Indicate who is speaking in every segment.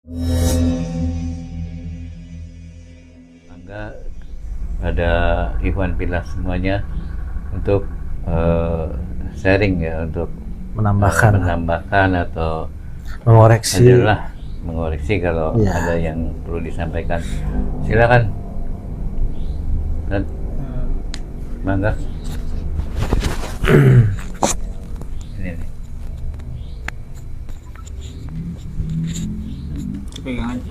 Speaker 1: Bangga pada Ikhwan Fillah semuanya untuk sharing ya, untuk menambahkan atau
Speaker 2: mengoreksi
Speaker 1: adalah mengoreksi kalau
Speaker 2: Ya.
Speaker 1: ada yang perlu disampaikan. Silakan. Dan mangga. Ini nih.
Speaker 3: Pegang aja.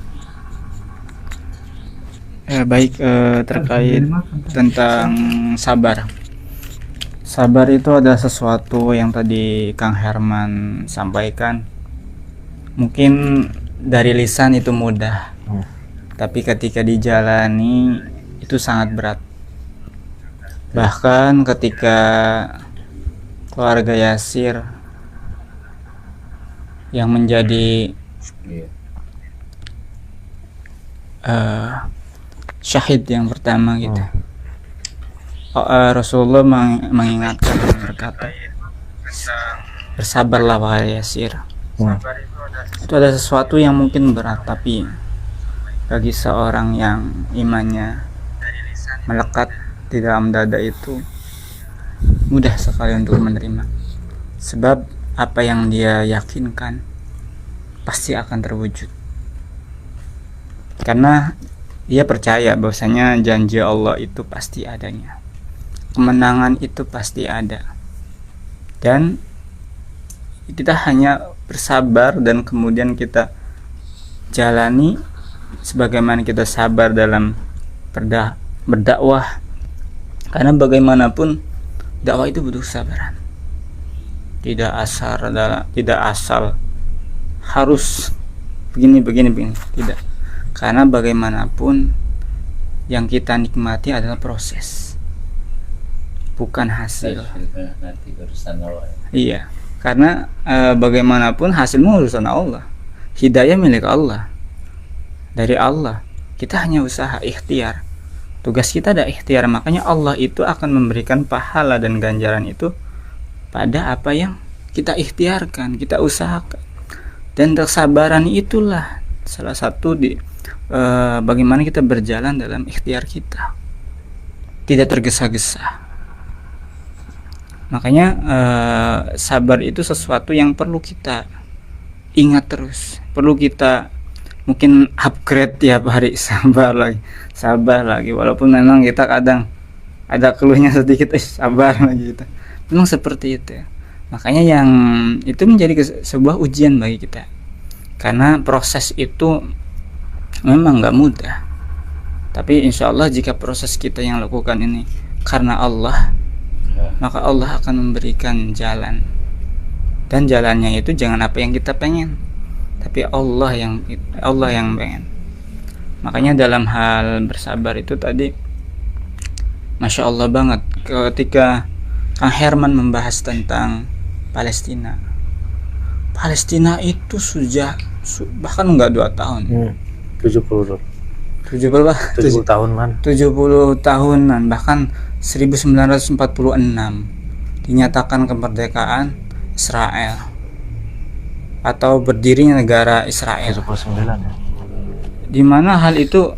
Speaker 3: Baik, terkait tentang sabar. Sabar itu ada sesuatu yang tadi Kang Herman sampaikan. Mungkin dari lisan itu mudah, tapi ketika dijalani itu sangat berat. Bahkan ketika keluarga Yasir yang menjadi
Speaker 1: Iya.
Speaker 3: syahid yang pertama gitu. Rasulullah mengingatkan dan berkata, bersabarlah wahai Yasir. Itu ada sesuatu yang mungkin berat, tapi bagi seorang yang imannya melekat di dalam dada itu mudah sekali untuk menerima. Sebab apa yang dia yakinkan pasti akan terwujud. Karena dia percaya bahwasanya janji Allah itu pasti adanya. Kemenangan itu pasti ada. Dan kita hanya bersabar dan kemudian kita jalani sebagaimana kita sabar dalam berdakwah. Karena bagaimanapun dakwah itu butuh kesabaran. Tidak asal harus begini, tidak. Karena bagaimanapun yang kita nikmati adalah proses, bukan hasil.
Speaker 1: Nanti urusan Allah.
Speaker 3: Iya, karena bagaimanapun hasilmu urusan Allah. Hidayah milik Allah, dari Allah. Kita hanya usaha ikhtiar. Tugas kita ada ikhtiar, makanya Allah itu akan memberikan pahala dan ganjaran itu pada apa yang kita ikhtiarkan, kita usahakan. Dan kesabaran itulah salah satu bagaimana kita berjalan dalam ikhtiar kita, tidak tergesa-gesa. Makanya sabar itu sesuatu yang perlu kita ingat terus, perlu kita mungkin upgrade tiap hari. Sabar lagi, walaupun memang kita kadang ada keluhnya sedikit, sabar lagi gitu. Memang seperti itu ya. Makanya yang itu menjadi sebuah ujian bagi kita, karena proses itu memang gak mudah. Tapi insya Allah jika proses kita yang lakukan ini karena Allah, maka Allah akan memberikan jalan. Dan jalannya itu jangan apa yang kita pengen, tapi Allah yang pengen. Makanya dalam hal bersabar itu tadi Masya Allah banget ketika Kang Herman membahas tentang Palestina itu sudah bahkan enggak 2 tahun.
Speaker 2: 70 tahun man.
Speaker 3: 70 tahunan, bahkan 1946 dinyatakan kemerdekaan Israel atau berdirinya negara Israel.
Speaker 2: 79 ya.
Speaker 3: Di mana hal itu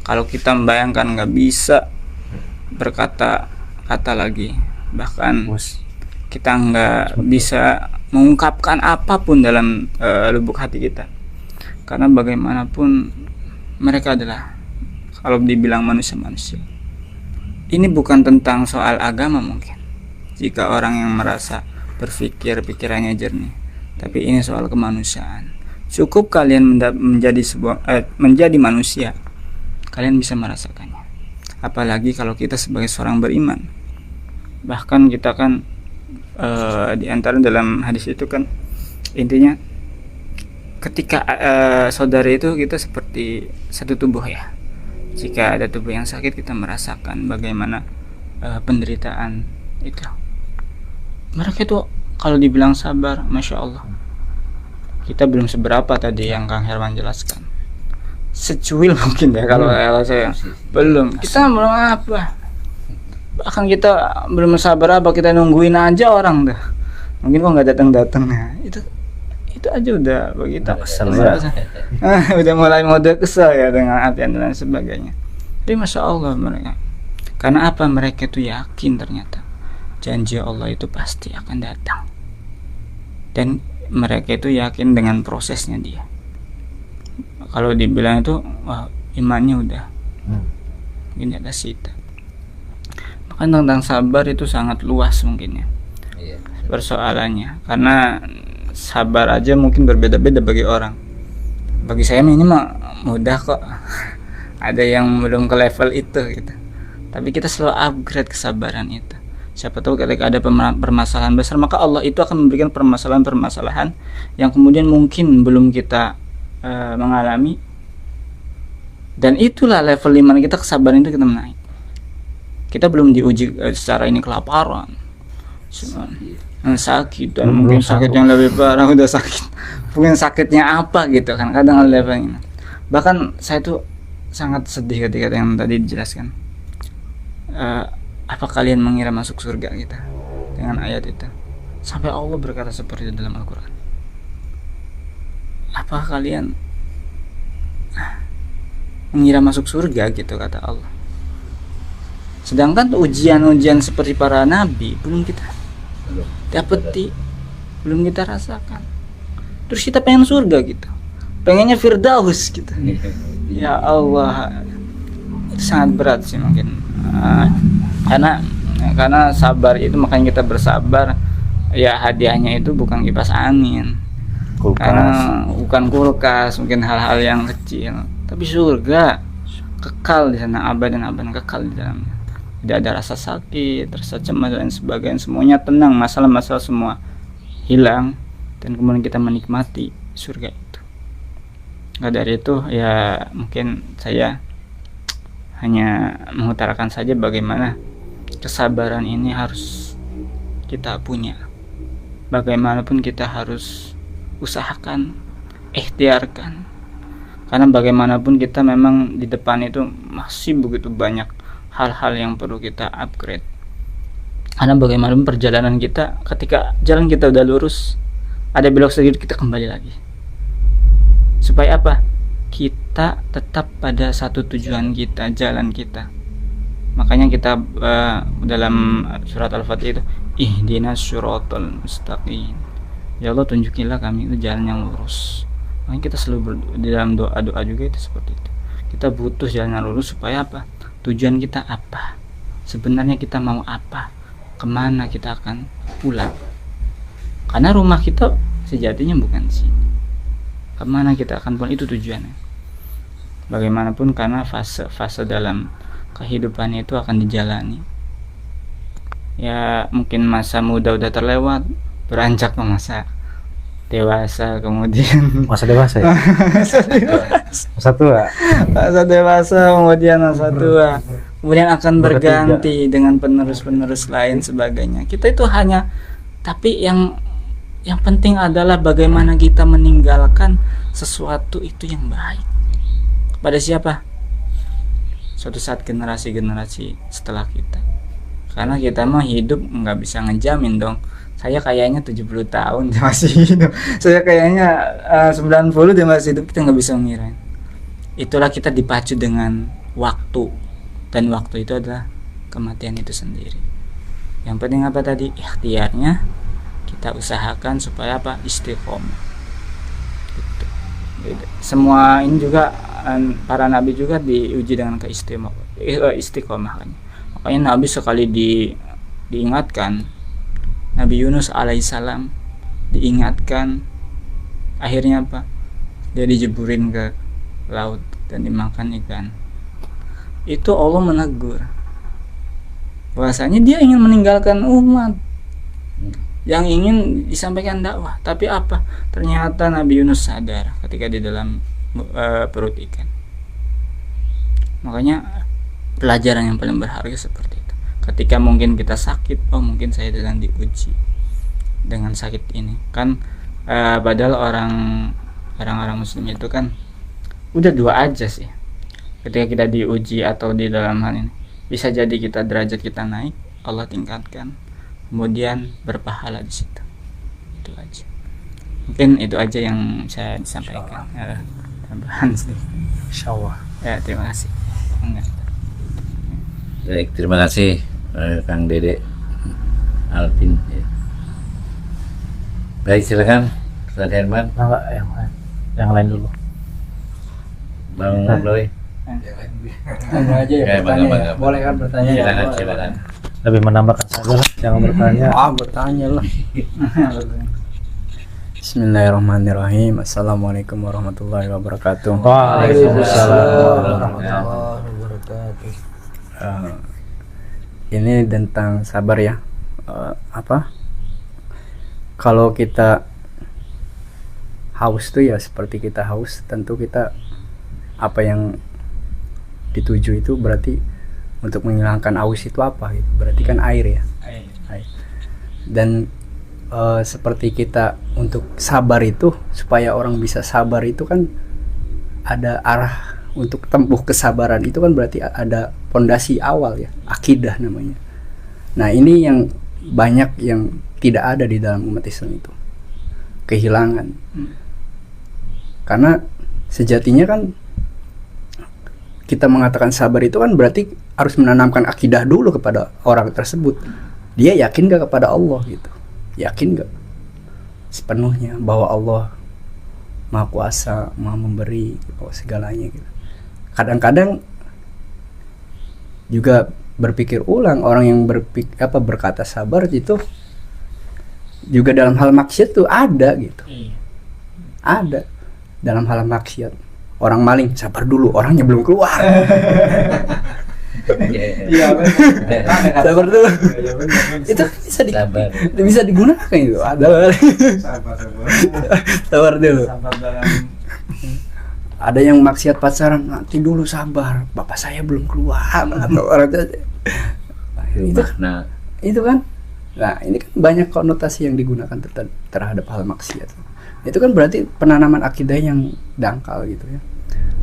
Speaker 3: kalau kita membayangkan nggak bisa berkata-kata lagi, bahkan kita nggak bisa mengungkapkan apapun dalam lubuk hati kita, karena bagaimanapun mereka adalah, kalau dibilang manusia. Ini bukan tentang soal agama mungkin, jika orang yang merasa berpikir pikirannya jernih, tapi ini soal kemanusiaan. Cukup kalian menjadi manusia, kalian bisa merasakannya. Apalagi kalau kita sebagai seorang beriman. Bahkan kita kan di antara dalam hadis itu kan intinya ketika saudara itu kita seperti satu tubuh ya. Jika ada tubuh yang sakit, kita merasakan bagaimana penderitaan itu. Mereka itu kalau dibilang sabar, Masya Allah. Kita belum seberapa tadi yang Kang Herman jelaskan. Secuil mungkin ya kalau saya. Belum. Kita belum apa. Bahkan kita belum sabar apa, kita nungguin aja orang dah. Mungkin kok nggak datang-datang. Nah, Itu aja udah begitu
Speaker 2: Kesel ya.
Speaker 3: udah mulai mode kesel ya dengan artian dan sebagainya. Tapi masya Allah mereka, karena apa, mereka itu yakin ternyata janji Allah itu pasti akan datang, dan mereka itu yakin dengan prosesnya dia. Kalau dibilang itu wah, imannya udah mungkin di atas kita. Bahkan tentang sabar itu sangat luas mungkin ya
Speaker 1: Iya.
Speaker 3: persoalannya, karena sabar aja mungkin berbeda-beda bagi orang. Bagi saya ini mah mudah kok. Ada yang belum ke level itu gitu. Tapi kita selalu upgrade kesabaran itu. Siapa tahu ketika ada permasalahan besar, maka Allah itu akan memberikan permasalahan-permasalahan yang kemudian mungkin belum kita mengalami. Dan itulah level iman kita, kesabaran itu kita menaik. Kita belum diuji secara ini kelaparan, sakit, dan mungkin sakit yang lebih parah, udah sakit mungkin sakitnya apa gitu kan, kadang levelnya. Bahkan saya tuh sangat sedih ketika yang tadi dijelaskan, apa kalian mengira masuk surga kita dengan ayat itu, sampai Allah berkata seperti itu dalam Al-Quran. Apa kalian mengira masuk surga gitu, kata Allah. Sedangkan ujian-ujian seperti para nabi belum kita dapeti, belum kita rasakan. Terus kita pengen surga gitu, pengennya Firdaus gitu. Ya Allah, itu sangat berat sih mungkin. Karena sabar itu, makanya kita bersabar. Ya hadiahnya itu bukan kipas angin, karena bukan kulkas, mungkin hal-hal yang kecil, tapi surga kekal di sana, abadan kekal di dalamnya. Tidak ada rasa sakit, rasa cemas dan sebagainya, semuanya tenang, masalah-masalah semua hilang, dan kemudian kita menikmati surga itu. Nah, dari itu ya mungkin saya hanya mengutarakan saja bagaimana kesabaran ini harus kita punya. Bagaimanapun kita harus usahakan, ikhtiarkan, karena bagaimanapun kita memang di depan itu masih begitu banyak hal-hal yang perlu kita upgrade. Karena bagaimanapun perjalanan kita, ketika jalan kita udah lurus, ada belok sedikit, kita kembali lagi. Supaya apa? Kita tetap pada satu tujuan kita, jalan kita. Makanya kita dalam surat Al-Fatihah itu, ihdinas syiratal mustaqim. Ya Allah, tunjukilah kami itu jalan yang lurus. Makanya kita selalu di dalam doa-doa juga itu seperti itu. Kita butuh jalan yang lurus supaya apa? Tujuan kita apa? Sebenarnya kita mau apa? Kemana kita akan pulang? Karena rumah kita sejatinya bukan sini. Kemana kita akan pulang, itu tujuannya. Bagaimanapun, karena fase dalam kehidupan itu akan dijalani. Ya mungkin masa muda udah terlewat, beranjak ke masa dewasa, kemudian
Speaker 2: Masa dewasa ya? Masa tua.
Speaker 3: masa dewasa, kemudian masa tua, kemudian akan berganti dengan penerus-penerus lain sebagainya. Kita itu hanya, tapi yang penting adalah bagaimana kita meninggalkan sesuatu itu yang baik kepada siapa? Suatu saat generasi-generasi setelah kita. Karena kita mah hidup nggak bisa ngejamin dong. Saya kayaknya 70 tahun dia masih hidup, saya kayaknya 90 dia masih hidup, kita nggak bisa mengira. Itulah kita dipacu dengan waktu, dan waktu itu adalah kematian itu sendiri. Yang penting apa tadi? Ikhtiarnya kita usahakan supaya apa? Istiqomah. Gitu. Semua ini juga para nabi juga diuji dengan istiqomah kan. Makanya Nabi sekali diingatkan, Nabi Yunus alaihissalam diingatkan, akhirnya apa? Dia dijeburin ke laut dan dimakan ikan. Itu Allah menegur bahwasanya dia ingin meninggalkan umat yang ingin disampaikan dakwah, tapi apa? Ternyata Nabi Yunus sadar ketika di dalam perut ikan. Makanya pelajaran yang paling berharga seperti itu. Ketika mungkin kita sakit, oh mungkin saya sedang diuji dengan sakit ini kan, padahal orang-orang muslim itu kan udah dua aja sih. Ketika kita diuji atau di dalam hal ini, bisa jadi kita derajat kita naik, Allah tingkatkan, kemudian berpahala di situ. Itu aja. Mungkin itu aja yang saya disampaikan. Tambahan sedikit.
Speaker 2: Insyaallah.
Speaker 3: Ya, terima kasih. Enggak.
Speaker 1: Baik, terima kasih Kang Dede Alvin. Baik, silakan Ustaz Herman,
Speaker 2: Enggak, yang lain dulu.
Speaker 1: Bang Roy.
Speaker 4: Tanya aja ya,
Speaker 1: Ya,
Speaker 4: bertanya
Speaker 1: bangga.
Speaker 4: ya. Boleh kan bertanya?
Speaker 1: Silakan, silakan.
Speaker 2: Lebih menambahkan saja lah, jangan bertanya.
Speaker 4: Bertanya lah. Bismillahirrahmanirrahim. Assalamualaikum warahmatullahi wabarakatuh.
Speaker 2: Waalaikumsalam
Speaker 4: warahmatullahi wabarakatuh. Ini tentang sabar ya. Kalau kita haus tuh ya seperti kita haus, tentu kita apa yang dituju itu berarti untuk menghilangkan haus itu apa gitu. Berarti kan air ya. Air. Dan seperti kita untuk sabar itu, supaya orang bisa sabar itu kan ada arah untuk tempuh kesabaran itu kan berarti ada pondasi awal ya, akidah namanya. Nah ini yang banyak yang tidak ada di dalam umat Islam itu, kehilangan. Karena sejatinya kan kita mengatakan sabar itu kan berarti harus menanamkan akidah dulu kepada orang tersebut. Dia yakin gak kepada Allah gitu, yakin gak sepenuhnya bahwa Allah Maha Kuasa, Maha Memberi, bahwa segalanya gitu. Kadang-kadang juga berpikir ulang orang yang berkata sabar itu juga dalam hal maksiat tuh ada gitu. Ada dalam hal maksiat. Orang maling sabar dulu, orangnya belum keluar. Sabar dulu. Itu bisa digunakan itu. Ada. Sabar dulu. Ada yang maksiat pacaran, nanti dulu sabar, bapak saya belum keluar atau orang itu kan. Nah ini kan banyak konotasi yang digunakan terhadap hal maksiat. Itu kan berarti penanaman akidah yang dangkal gitu ya.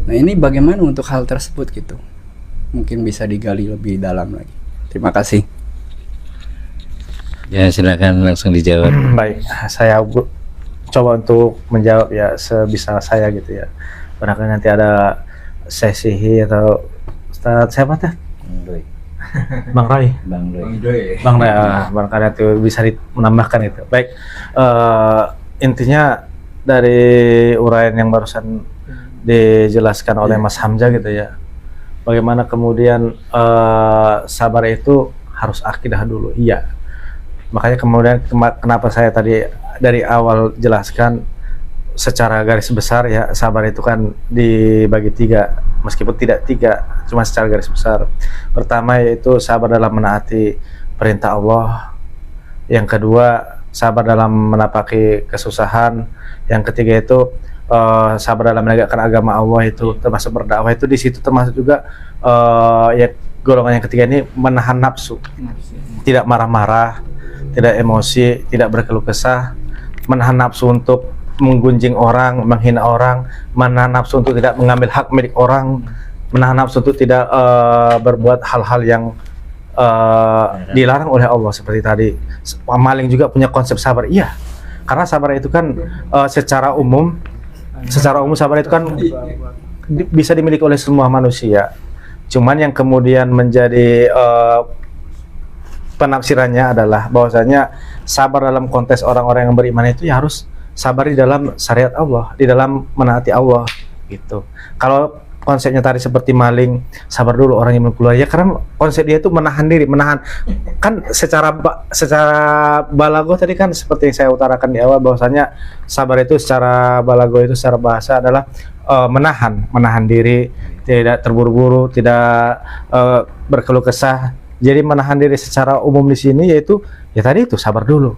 Speaker 4: Nah ini bagaimana untuk hal tersebut gitu, mungkin bisa digali lebih dalam lagi. Terima kasih.
Speaker 1: Ya, silakan langsung dijawab.
Speaker 2: Baik, saya coba untuk menjawab ya sebisa saya gitu ya. Barangkali nanti ada sesi atau Ustaz siapa tuh? Bang Roy. Bang Roy, barangkali itu bisa menambahkan itu. Baik, intinya dari uraian yang barusan dijelaskan oleh Mas Hamzah gitu ya. Bagaimana kemudian sabar itu harus akidah dulu. Iya. Makanya kemudian kenapa saya tadi dari awal jelaskan secara garis besar ya, sabar itu kan dibagi tiga, meskipun tidak tiga, cuma secara garis besar. Pertama yaitu sabar dalam menaati perintah Allah. Yang kedua sabar dalam menapaki kesusahan. Yang ketiga itu sabar dalam menegakkan agama Allah, itu termasuk berdakwah, itu di situ termasuk juga ya golongan yang ketiga ini menahan nafsu, tidak marah-marah, tidak emosi, tidak berkeluh kesah, menahan nafsu untuk menggunjing orang, menghina orang, menahan nafsu untuk tidak mengambil hak milik orang, menahan nafsu untuk tidak berbuat hal-hal yang dilarang oleh Allah seperti tadi. Maling juga punya konsep sabar, iya, karena sabar itu kan secara umum sabar itu kan bisa dimiliki oleh semua manusia. Cuman yang kemudian menjadi penafsirannya adalah bahwasanya sabar dalam konteks orang-orang yang beriman itu ya harus sabar di dalam syariat Allah, di dalam menaati Allah gitu. Kalau konsepnya tadi seperti maling, sabar dulu orang yang belum keluar, ya karena konsep dia itu menahan diri, menahan kan secara balaghah tadi kan seperti yang saya utarakan di awal bahwasanya sabar itu secara balaghah itu secara bahasa adalah menahan diri, tidak terburu-buru, tidak berkeluh kesah. Jadi menahan diri secara umum di sini yaitu ya tadi itu sabar dulu.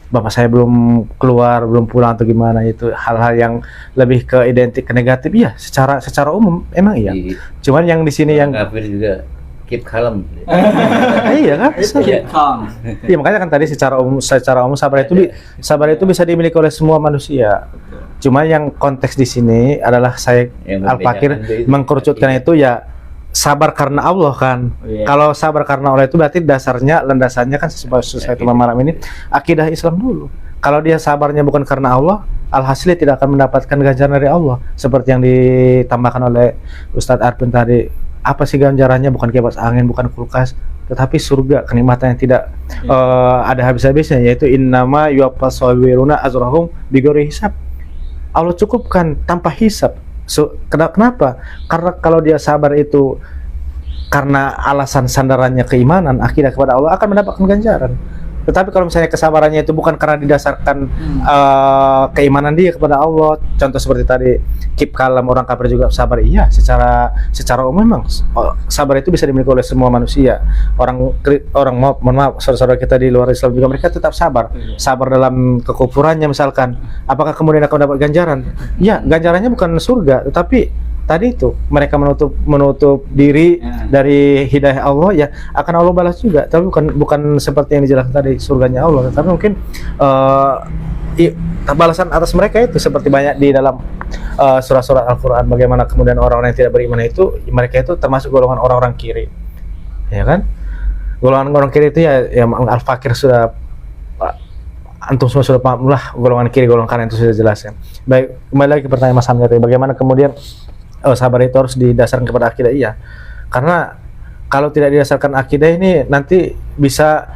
Speaker 2: Bapak saya belum keluar, belum pulang atau gimana, itu hal-hal yang lebih ke identik ke negatif ya secara umum emang iya. Cuman yang di sini yang
Speaker 1: kafir juga keep calm.
Speaker 2: Iya kan? Iya makanya kan tadi secara umum sabar itu bisa dimiliki oleh semua manusia. Cuma yang konteks di sini adalah saya Al-Fakir mengkerucutkan itu ya sabar karena Allah kan. Kalau sabar karena Allah itu berarti landasannya kan sesuai malam ini akidah Islam dulu. Kalau dia sabarnya bukan karena Allah, alhasil tidak akan mendapatkan ganjaran dari Allah. Seperti yang ditambahkan oleh Ustadz Arvin tadi, apa sih ganjarannya? Bukan kipas angin, bukan kulkas, tetapi surga, kenikmatan yang tidak ada habis-habisnya, yaitu innama yuwaffas sabiruna ajrahum bighairi hisab. Allah cukupkan tanpa hisab. Kenapa? Karena kalau dia sabar itu karena alasan sandarannya keimanan, akidah kepada Allah, akan mendapatkan ganjaran. Tetapi kalau misalnya kesabarannya itu bukan karena didasarkan keimanan dia kepada Allah, contoh seperti tadi kip kalam, orang kafir juga sabar, iya, secara umum memang sabar itu bisa dimiliki oleh semua manusia. Mohon maaf, saudara-saudara kita di luar Islam juga, mereka tetap sabar dalam kekufurannya misalkan. Apakah kemudian akan mendapat ganjaran? Ya, ganjarannya bukan surga, tetapi tadi itu mereka menutup diri dari hidayah Allah, ya akan Allah balas juga, tapi bukan seperti yang dijelaskan tadi surganya Allah, tapi mungkin balasan atas mereka itu seperti banyak di dalam surah-surah Al-Quran, bagaimana kemudian orang-orang yang tidak beriman itu, mereka itu termasuk golongan orang-orang kiri, ya kan? Golongan orang kiri itu ya Al-Fakir sudah antum semua sudah paham lah, golongan kiri, golongan kanan itu sudah jelas ya. Baik, kembali lagi ke pertanyaan Mas Hamzah tadi, bagaimana kemudian sabar itu harus didasarkan kepada akidah? Iya, karena kalau tidak didasarkan akidah ini nanti bisa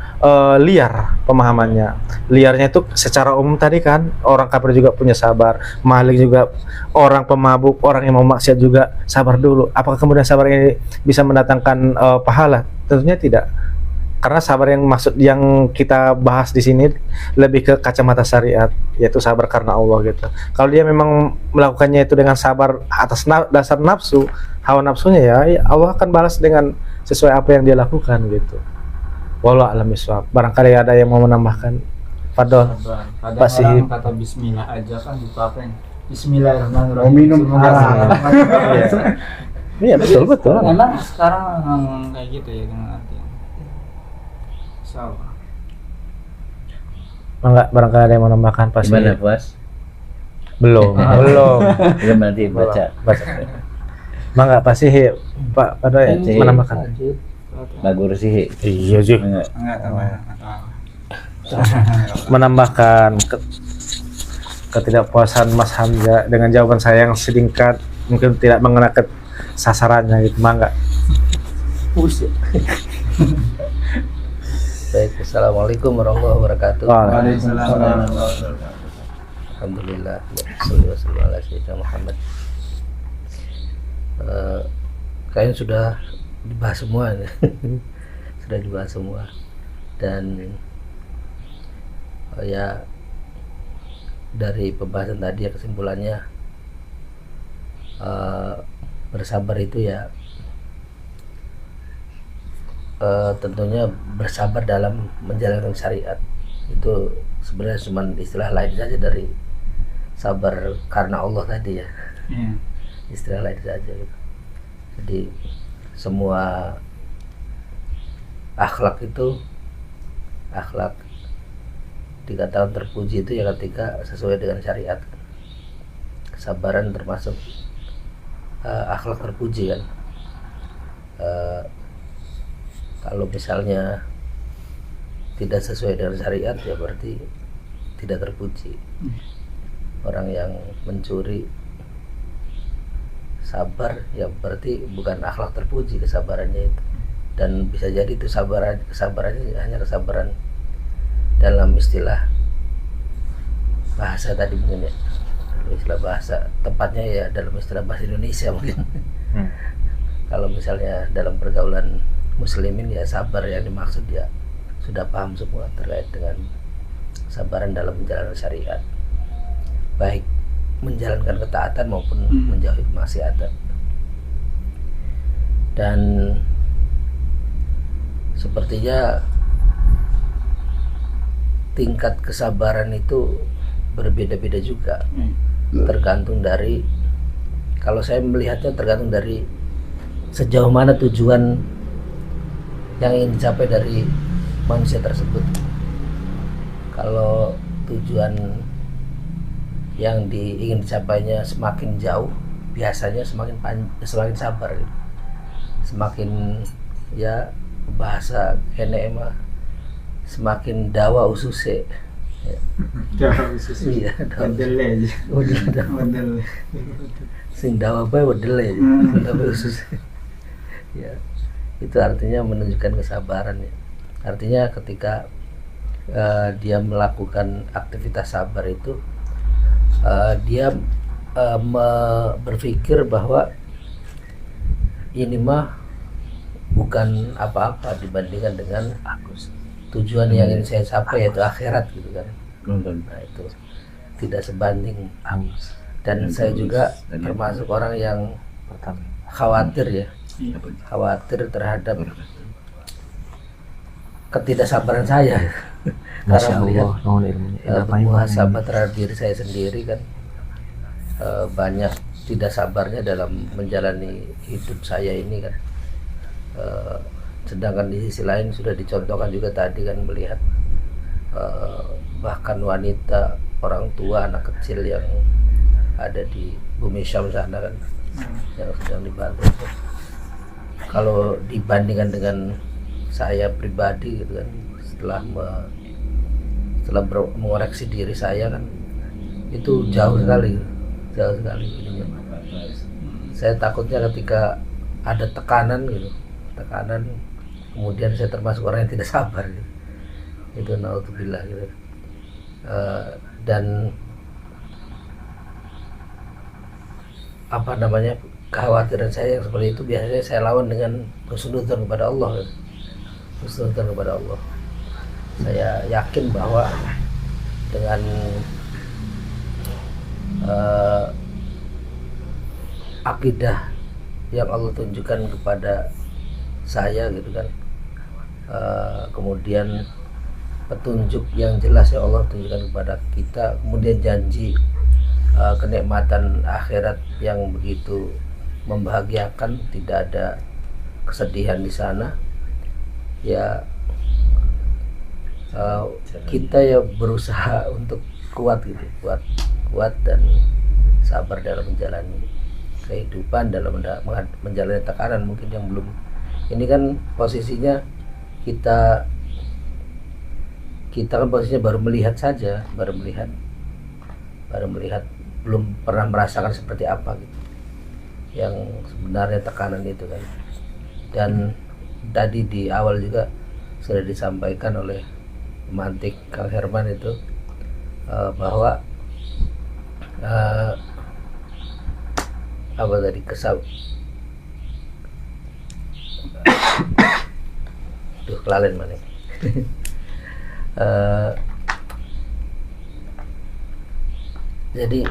Speaker 2: liar pemahamannya. Liarnya itu secara umum tadi kan, orang kafir juga punya sabar, maling juga, orang pemabuk, orang yang mau maksiat juga sabar dulu. Apakah kemudian sabar ini bisa mendatangkan pahala? Tentunya tidak. Karena sabar yang kita bahas di sini lebih ke kacamata syariat, yaitu sabar karena Allah gitu. Kalau dia memang melakukannya itu dengan sabar atas dasar nafsu, hawa nafsunya, ya Allah akan balas dengan sesuai apa yang dia lakukan gitu. Wallahu a'lam bishawab. Barangkali ada yang mau menambahkan. Fadol.
Speaker 3: Kadang orang kata bismillah aja kan dipakai bismillahirrahmanirrahim.
Speaker 4: minum
Speaker 2: Iya, betul.
Speaker 3: Memang sekarang kayak gitu ya dengan artian.
Speaker 2: Barangkali ada yang mau menambahkan pasti.
Speaker 1: Gimana puas?
Speaker 2: Belum.
Speaker 1: Belum, nanti baca.
Speaker 2: Mangga pasti Pak pada menambahkan.
Speaker 1: Bagus sih.
Speaker 2: Iya sih.
Speaker 3: Enggak.
Speaker 2: Menambahkan ketidakpuasan Mas Hamzah dengan jawaban saya yang singkat, mungkin tidak mengena ke sasarannya gitu, mangga.
Speaker 5: Baik, assalamualaikum warahmatullahi wabarakatuh.
Speaker 2: Waalaikumsalam.
Speaker 5: Alhamdulillah, wassalamualaikum warahmatullahi Muhammad. Kayaknya sudah dibahas semua, sudah dibahas semua, dan ya dari pembahasan tadi ya kesimpulannya bersabar itu ya tentunya bersabar dalam menjalankan syariat. Itu sebenarnya cuma istilah lain saja dari sabar karena Allah tadi ya. Istilah lain saja gitu. Jadi semua akhlak dikatakan terpuji itu ya ketika sesuai dengan syariat. Kesabaran termasuk akhlak terpuji kan. Kalau misalnya tidak sesuai dengan syariat ya berarti tidak terpuji. Orang yang mencuri sabar ya berarti bukan akhlak terpuji kesabarannya itu. Dan bisa jadi itu kesabarannya hanya kesabaran dalam istilah bahasa tadi mungkin ya. Istilah bahasa tepatnya ya dalam istilah bahasa Indonesia mungkin. Kalau misalnya dalam pergaulan muslimin ya sabar yang dimaksud ya sudah paham semua terkait dengan sabaran dalam menjalankan syariat, baik menjalankan ketaatan maupun menjauhi kemaksiatan. Dan sepertinya tingkat kesabaran itu berbeda-beda juga, tergantung dari, kalau saya melihatnya tergantung dari sejauh mana tujuan yang ingin dicapai dari manusia tersebut. Kalau tujuan yang ingin dicapainya semakin jauh, biasanya semakin sabar, semakin ya bahasa kene mah semakin dawa ususe,
Speaker 3: Dawa khusus.
Speaker 5: Iya, dawa.
Speaker 3: Bedel aja. Bedel.
Speaker 5: Sing dawa bae wedel ya. Tapi khusus. Ya. Itu artinya menunjukkan kesabaran ya. Artinya ketika dia melakukan aktivitas sabar itu dia berpikir bahwa ini mah bukan apa-apa dibandingkan dengan tujuan yang ingin saya capai, yaitu akhirat gitu kan. Nah itu tidak sebanding. Dan saya juga termasuk orang yang khawatir ya, khawatir terhadap ketidaksabaran saya. Karena melihat muhasabah terhadap diri saya sendiri kan, banyak tidak sabarnya dalam menjalani hidup saya ini kan. Sedangkan di sisi lain sudah dicontohkan juga tadi kan, melihat bahkan wanita, orang tua, anak kecil yang ada di bumi Syam sana kan, yang sedang dibantu. Kalau dibandingkan dengan saya pribadi gitu kan, setelah mengoreksi diri saya kan, itu jauh sekali ininya. Saya takutnya ketika ada tekanan gitu, kemudian saya termasuk orang yang tidak sabar gitu. Itu naudzubillah gitu. Dan apa namanya, kekhawatiran saya yang seperti itu biasanya saya lawan dengan husnudzon kepada Allah gitu. Husnudzon kepada Allah. Saya yakin bahwa dengan akidah yang Allah tunjukkan kepada saya gitu kan, kemudian petunjuk yang jelas yang Allah tunjukkan kepada kita, kemudian janji kenikmatan akhirat yang begitu membahagiakan, tidak ada kesedihan di sana ya. Kita ya berusaha untuk kuat gitu, kuat dan sabar dalam menjalani kehidupan, dalam menjalani tekanan mungkin yang belum. Ini kan posisinya kita kan posisinya baru melihat saja, baru melihat, belum pernah merasakan seperti apa gitu yang sebenarnya tekanan itu kan. Dan tadi di awal juga sudah disampaikan oleh pemantik Kang Herman itu bahwa apa tadi, kelalen mana jadi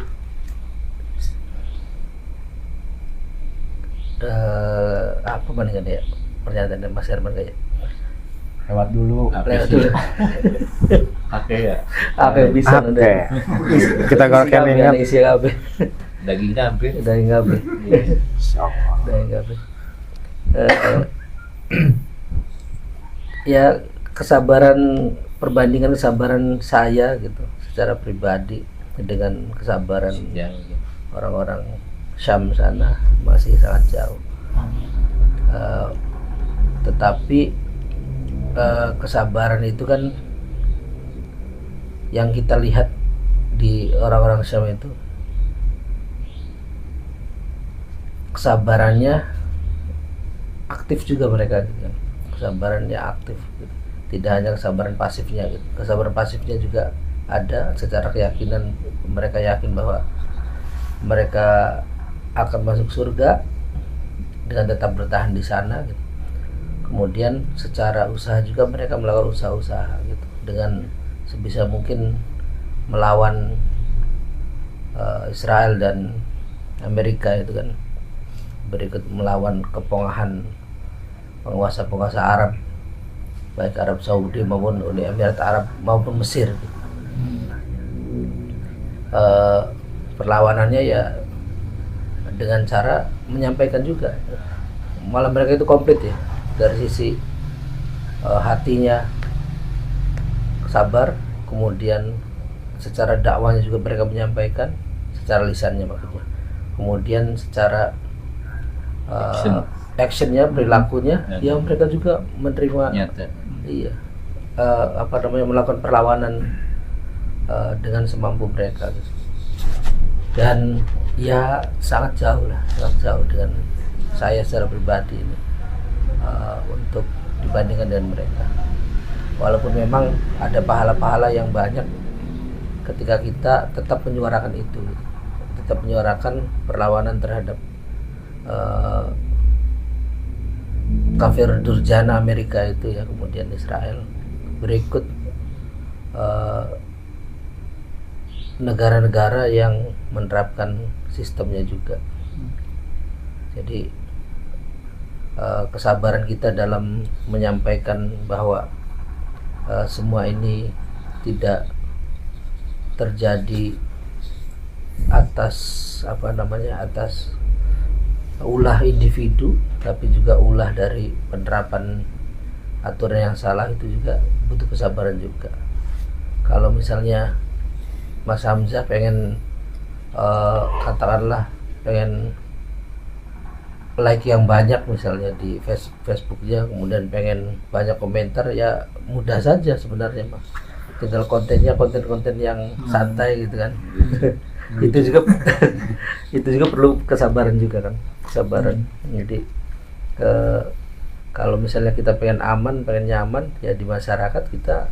Speaker 5: apa mana kan ya pernyataan Mas Herman kayak
Speaker 1: Lewat dulu.
Speaker 5: lewat dulu.
Speaker 1: Oke ya.
Speaker 5: Apa bisa nanti
Speaker 2: Kita goreng ingat
Speaker 5: isi apa
Speaker 1: Daging campur.
Speaker 5: dari ngabe dari ngabe. Ya kesabaran, perbandingan kesabaran saya gitu secara pribadi dengan kesabaran orang-orang Syam sana masih sangat jauh. Tetapi kesabaran itu kan yang kita lihat di orang-orang Syam itu, kesabarannya aktif juga mereka gitu kan. Kesabarannya aktif gitu. Tidak hanya kesabaran pasifnya gitu. Kesabaran pasifnya juga ada secara keyakinan, mereka yakin bahwa mereka akan masuk surga dengan tetap bertahan di sana gitu. Kemudian secara usaha juga mereka melakukan usaha-usaha gitu dengan sebisa mungkin melawan Israel dan Amerika itu kan, berikut melawan kepongahan penguasa-penguasa Arab, baik Arab Saudi maupun Uni Emirat Arab maupun Mesir. Perlawanannya ya dengan cara menyampaikan juga, malah mereka itu komplit ya, dari sisi hatinya sabar, kemudian secara dakwahnya juga mereka menyampaikan, secara lisannya maksudnya, kemudian secara actionnya, perilakunya ya mereka juga menerima.
Speaker 1: Nyata.
Speaker 5: Iya, melakukan perlawanan dengan semampu mereka gitu. Dan ya sangat jauh dengan saya secara pribadi ini untuk dibandingkan dengan mereka. Walaupun memang ada pahala-pahala yang banyak ketika kita tetap menyuarakan itu, tetap menyuarakan perlawanan terhadap kafir durjana Amerika itu ya, kemudian Israel, berikut negara-negara yang menerapkan sistemnya juga. Jadi kesabaran kita dalam menyampaikan bahwa semua ini tidak terjadi atas atas ulah individu, tapi juga ulah dari penerapan aturan yang salah, itu juga butuh kesabaran juga. Kalau misalnya Mas Hamzah pengen katakanlah pengen like yang banyak misalnya di Facebooknya, kemudian pengen banyak komentar, ya mudah saja sebenarnya Mas, tinggal kontennya konten yang santai gitu kan. itu juga perlu kesabaran juga kan, kesabaran. Jadi kalau misalnya kita pengen aman, pengen nyaman ya di masyarakat, kita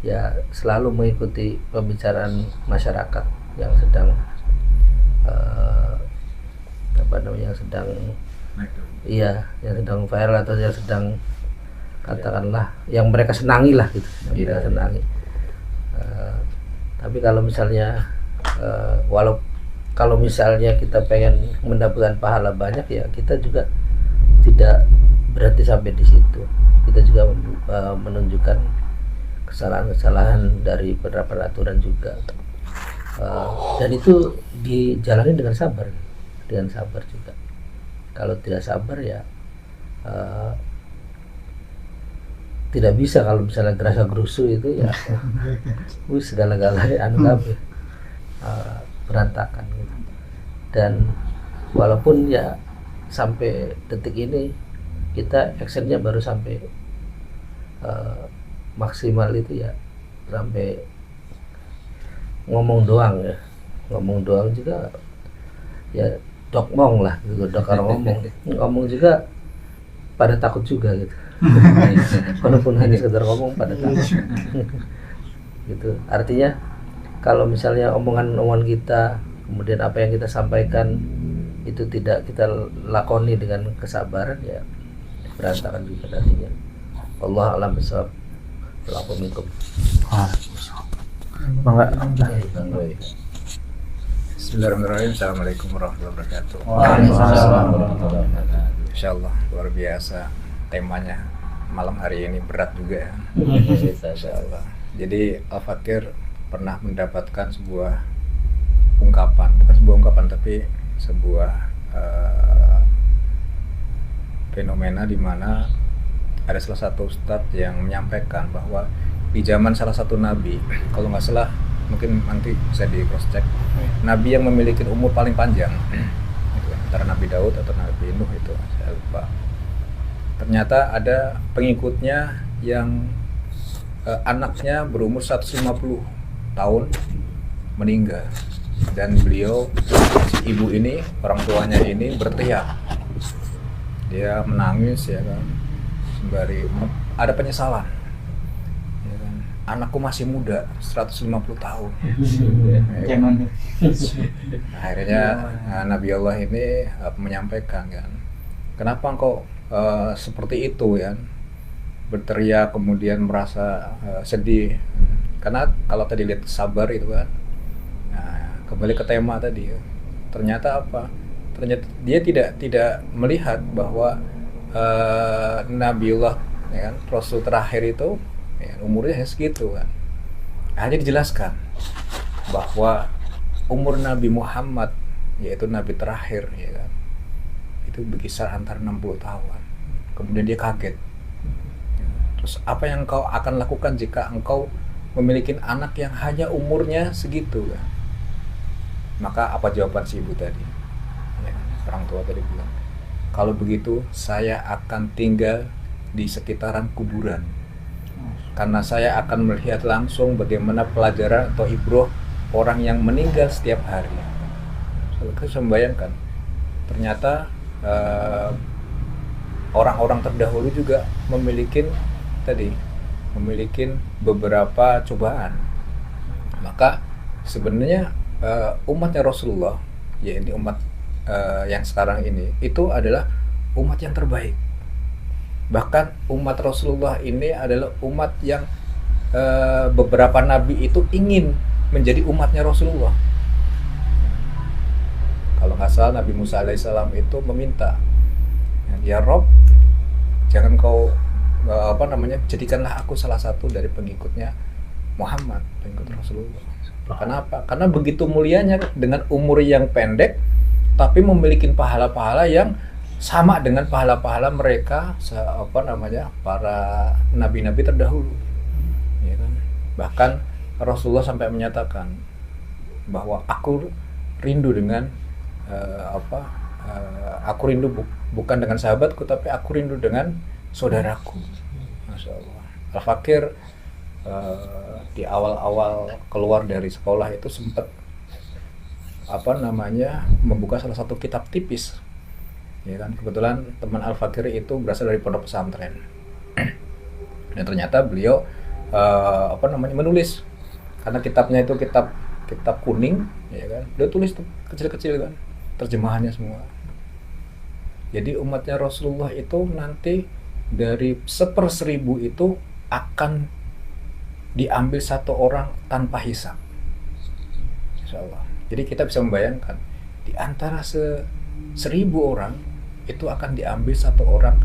Speaker 5: ya selalu mengikuti pembicaraan masyarakat yang sedang yang sedang viral atau yang sedang katakanlah yang mereka senangi lah gitu, yang mereka senangi. Tapi kalau misalnya kalau misalnya kita pengen mendapatkan pahala banyak, ya kita juga tidak berhenti sampai di situ. Kita juga menunjukkan kesalahan-kesalahan dari penerapan aturan juga, dan itu dijalani dengan sabar juga. Kalau tidak sabar ya tidak bisa. Kalau misalnya gerasa gerusu itu ya segala-galanya berantakan gitu. Dan walaupun ya sampai detik ini kita actionnya baru sampai maksimal itu ya sampai ngomong doang juga ya, dokmong lah gitu, dokar ngomong juga pada takut juga gitu. Walaupun hanya sekedar ngomong pada takut. Gitu. Artinya kalau misalnya omongan kita, kemudian apa yang kita sampaikan itu tidak kita lakoni dengan kesabaran, ya berantakan juga nantinya. Allah alam bisawab. Assalamualaikum.
Speaker 6: Bismillahirrahmanirrahim. Assalamualaikum warahmatullahi wabarakatuh. Insyaallah luar biasa temanya malam hari ini, berat juga ya. Insyaallah. Jadi Al-Fakir pernah mendapatkan sebuah ungkapan, bukan sebuah ungkapan tapi sebuah fenomena di mana ada salah satu ustadz yang menyampaikan bahwa di zaman salah satu nabi, kalau nggak salah mungkin nanti bisa di cross check, nabi yang memiliki umur paling panjang itu, antara Nabi Daud atau Nabi Nuh, itu saya lupa. Ternyata ada pengikutnya yang anaknya berumur 150 tahun meninggal, dan beliau, si ibu ini, orang tuanya ini berteriak, dia menangis ya kan, sembari ada penyesalan ya kan? Anakku masih muda, 150 tahun ya kan? Akhirnya Nabi Allah ini menyampaikan kan, kenapa engkau seperti itu ya, berteriak kemudian merasa sedih. Karena kalau tadi lihat sabar itu kan, nah, kembali ke tema tadi ya, ternyata apa, ternyata dia tidak melihat bahwa Nabiullah ya kan, Rasul terakhir itu ya, umurnya hanya segitu kan. Hanya dijelaskan bahwa umur Nabi Muhammad, yaitu Nabi terakhir ya kan, itu berkisar antara 60 tahun. Kemudian dia kaget. Terus apa yang engkau akan lakukan jika engkau memiliki anak yang hanya umurnya segitu kan? Maka apa jawaban si ibu tadi? Ya, orang tua tadi bilang, kalau begitu saya akan tinggal di sekitaran kuburan. karena saya akan melihat langsung bagaimana pelajaran atau ibroh orang yang meninggal setiap hari. Saya bisa membayangkan, ternyata orang-orang terdahulu juga memiliki beberapa cobaan. Maka sebenarnya umatnya Rasulullah, ya ini umat yang sekarang ini, itu adalah umat yang terbaik. Bahkan umat Rasulullah ini adalah umat yang beberapa nabi itu ingin menjadi umatnya Rasulullah. Kalau nggak salah Nabi Musa alaihissalam itu meminta, ya Rob, jangan kau jadikanlah aku salah satu dari pengikutnya Muhammad, pengikut Rasulullah. Kenapa? Karena begitu mulianya dengan umur yang pendek, tapi memiliki pahala-pahala yang sama dengan pahala-pahala mereka para nabi-nabi terdahulu, ya kan? Bahkan Rasulullah sampai menyatakan bahwa aku rindu dengan aku rindu bukan dengan sahabatku, tapi aku rindu dengan saudaraku. Masya Allah. Al-Fakir di awal-awal keluar dari sekolah itu sempat membuka salah satu kitab tipis. Ya kan, kebetulan teman Al-Fakir itu berasal dari pondok pesantren. Dan ternyata beliau menulis, karena kitabnya itu kitab kuning, ya kan. Dia tulis kecil-kecil kan, terjemahannya semua. Jadi umatnya Rasulullah itu nanti dari 1/1000 itu akan diambil satu orang tanpa hisab. Insyaallah. Jadi kita bisa membayangkan, di antara 1000 orang itu akan diambil satu orang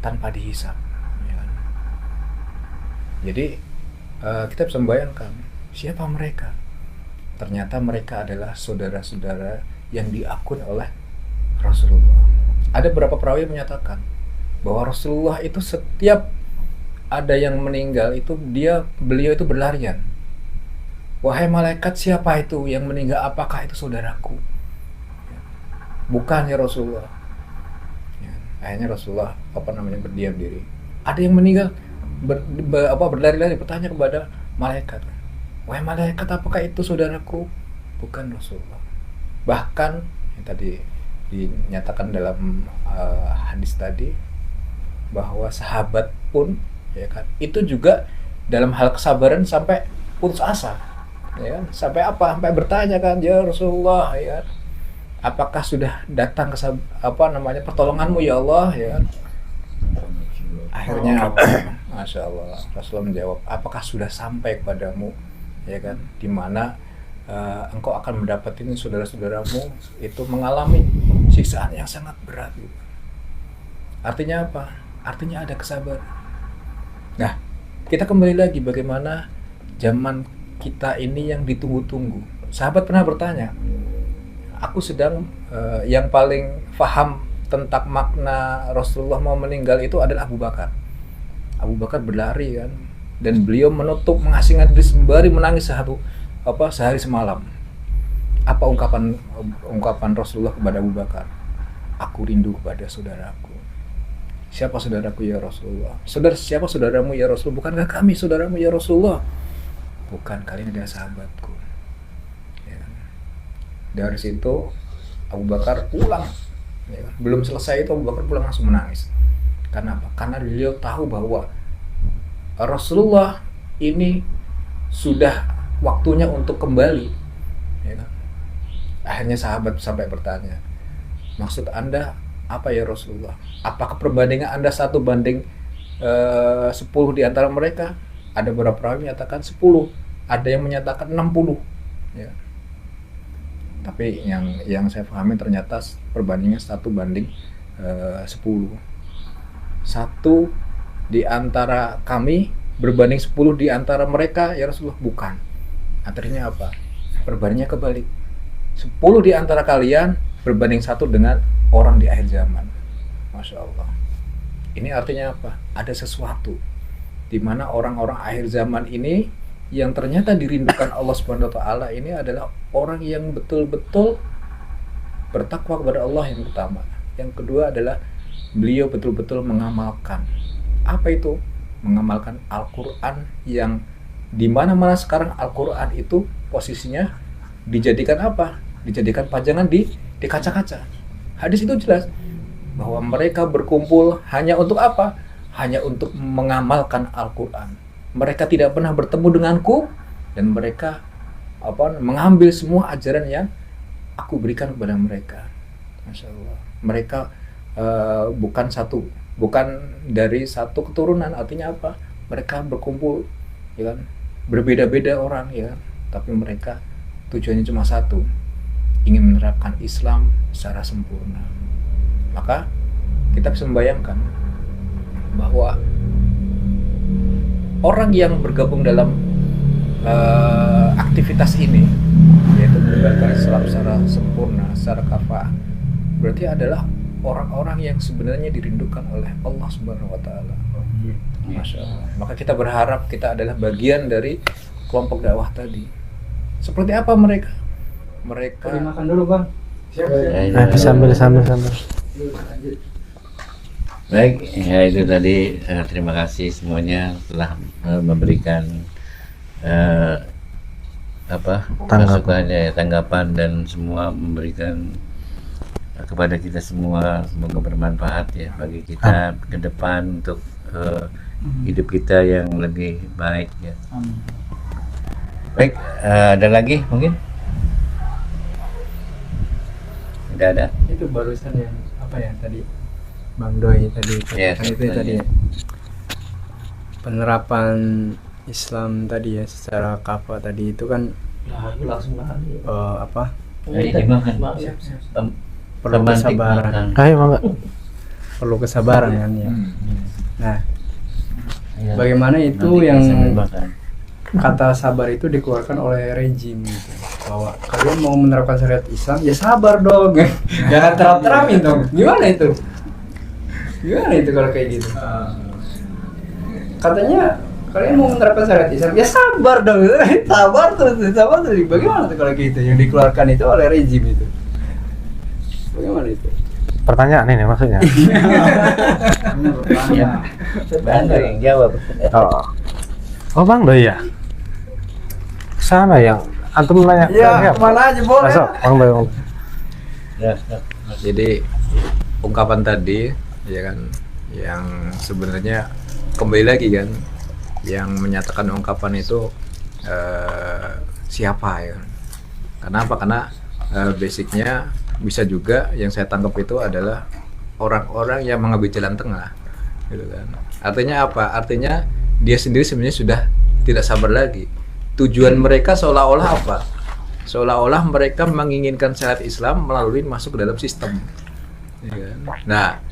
Speaker 6: tanpa dihisab, ya kan? Jadi kita bisa membayangkan siapa mereka. Ternyata mereka adalah saudara-saudara yang diakui oleh Rasulullah. Ada beberapa perawi yang menyatakan bahwa Rasulullah itu setiap ada yang meninggal itu beliau itu berlarian. Wahai malaikat, siapa itu yang meninggal? Apakah itu saudaraku? Bukan ya Rasulullah. Akhirnya Rasulullah berdiam diri. Ada yang meninggal, berlari-lari bertanya kepada malaikat. Wahai malaikat, apakah itu saudaraku? Bukan Rasulullah. Bahkan yang tadi dinyatakan dalam hadis tadi, bahwa sahabat pun, ya kan, itu juga dalam hal kesabaran sampai putus asa, ya kan? Sampai bertanya kan, ya Rasulullah, ya kan, apakah sudah datang pertolonganmu ya Allah, ya kan? Akhirnya Masya Allah, Rasulullah menjawab, apakah sudah sampai kepadamu, ya kan, di mana engkau akan mendapatkan saudara-saudaramu itu mengalami siksaan yang sangat berat. Artinya apa? Artinya ada kesabaran. Nah, kita kembali lagi bagaimana zaman kita ini yang ditunggu-tunggu. Sahabat pernah bertanya, aku sedang yang paling paham tentang makna Rasulullah mau meninggal itu adalah Abu Bakar. Abu Bakar berlari kan, dan beliau mengasingkan diri sembari menangis sehari semalam. Apa ungkapan Rasulullah kepada Abu Bakar? Aku rindu kepada saudaraku. Siapa saudaraku ya Rasulullah? Siapa saudaramu ya Rasulullah? Bukankah kami saudaramu ya Rasulullah? Bukan, kalian adalah sahabatku. Ya. Dari situ Abu Bakar pulang. Ya. Belum selesai itu Abu Bakar pulang langsung menangis. Karena apa? Karena beliau tahu bahwa Rasulullah ini sudah waktunya untuk kembali. Ya. Akhirnya sahabat sampai bertanya, maksud Anda apa ya Rasulullah? Apakah perbandingan Anda 1 banding 10 di antara mereka? Ada beberapa perawi menyatakan 10, ada yang menyatakan 60. Ya. Tapi yang saya pahami ternyata perbandingan 1 banding 10. 1 di antara kami berbanding 10 di antara mereka ya Rasulullah, bukan. Artinya apa? Perbandingnya kebalik. 10 di antara kalian berbanding 1 dengan orang di akhir zaman. Masya Allah. Ini artinya apa? Ada sesuatu di mana orang-orang akhir zaman ini yang ternyata dirindukan Allah Subhanahu wa taala ini adalah orang yang betul-betul bertakwa kepada Allah yang pertama. Yang kedua adalah beliau betul-betul mengamalkan. Apa itu? mengamalkan Al-Quran yang di mana-mana sekarang Al-Quran itu posisinya dijadikan apa? Dijadikan pajangan di kaca-kaca. Hadis itu jelas bahwa mereka berkumpul hanya untuk apa? Hanya untuk mengamalkan Al-Quran. Mereka tidak pernah bertemu denganku dan mereka mengambil semua ajaran yang aku berikan kepada mereka. Masya Allah. Mereka bukan dari satu keturunan, artinya apa? Mereka berkumpul, ya kan? Berbeda-beda orang, ya kan? Tapi mereka tujuannya cuma satu, ingin menerapkan Islam secara sempurna. Maka kita bisa membayangkan bahwa orang yang bergabung dalam aktivitas ini, yaitu menerapkan Islam secara sempurna, secara kafah, berarti adalah orang-orang yang sebenarnya dirindukan oleh Allah Subhanahu wa taala. Masya Allah. Maka kita berharap kita adalah bagian dari kelompok dakwah tadi. Seperti apa mereka? Mereka
Speaker 4: Makan dulu, Bang.
Speaker 2: Sambil.
Speaker 1: Baik, ya itu tadi terima kasih semuanya telah memberikan masukannya, tanggapan dan semua memberikan kepada kita semua, semoga bermanfaat ya bagi kita ke depan untuk hidup kita yang lebih baik ya. Baik, ada lagi mungkin? Tidak ada.
Speaker 4: Itu barusan yang tadi Bang Doi tadi
Speaker 1: Ya,
Speaker 4: kan itu ya tadi ya. Penerapan Islam tadi ya secara kafah tadi itu kan perlu kesabaran.
Speaker 2: Ayo mangga.
Speaker 4: Perlu kesabaran kan ya. Nah, bagaimana itu yang kata sabar itu dikeluarkan oleh rejim gitu. Bahwa kalian mau menerapkan syariat Islam ya sabar dong. Jangan terap-terapin dong. Gimana itu kalau kayak gitu? Katanya kalian mau menerapkan syariat Islam ya sabar dong. sabar terus. Bagaimana tuh kalau kayak gitu yang dikeluarkan itu oleh rejim itu? Bagaimana itu?
Speaker 2: Pertanyaan ini maksudnya.
Speaker 1: Bang Doi yang jawab.
Speaker 2: Oh Bang Doi ya. Sana yang antum nanya.
Speaker 4: Ya, mana aja boleh.
Speaker 2: Masuk, Bang Doi.
Speaker 1: Ya.
Speaker 6: Jadi ungkapan tadi ya kan yang sebenarnya kembali lagi kan yang menyatakan ungkapan itu siapa ya kan? Kenapa? Karena basicnya bisa juga yang saya tangkap itu adalah orang-orang yang mengambil jalan tengah gitu kan. Artinya apa? Artinya dia sendiri sebenarnya sudah tidak sabar lagi. Tujuan mereka seolah-olah apa? Seolah-olah mereka menginginkan syariat Islam melalui masuk ke dalam sistem ya kan? Nah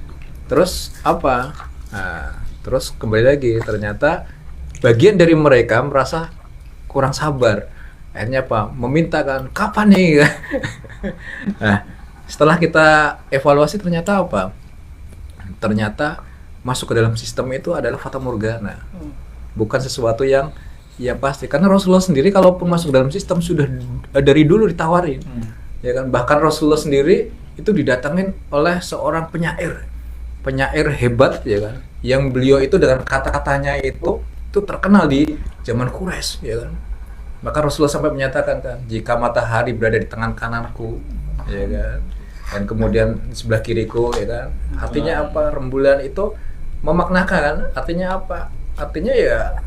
Speaker 6: terus apa? Nah, terus kembali lagi ternyata bagian dari mereka merasa kurang sabar. Akhirnya apa? Meminta kan, kapan nih? Nah, setelah kita evaluasi ternyata apa? Ternyata masuk ke dalam sistem itu adalah fata morgana. Bukan sesuatu yang pasti. Karena Rasulullah sendiri kalaupun masuk dalam sistem sudah dari dulu ditawarin. Ya kan? Bahkan Rasulullah sendiri itu didatangin oleh seorang penyair hebat ya kan. Yang beliau itu dengan kata-katanya itu terkenal di zaman Quraisy ya kan. Maka Rasulullah sampai menyatakan kan, jika matahari berada di tangan kananku, ya kan, dan kemudian di sebelah kiriku, ya kan, artinya apa? Rembulan itu memaknakan, artinya apa? Artinya ya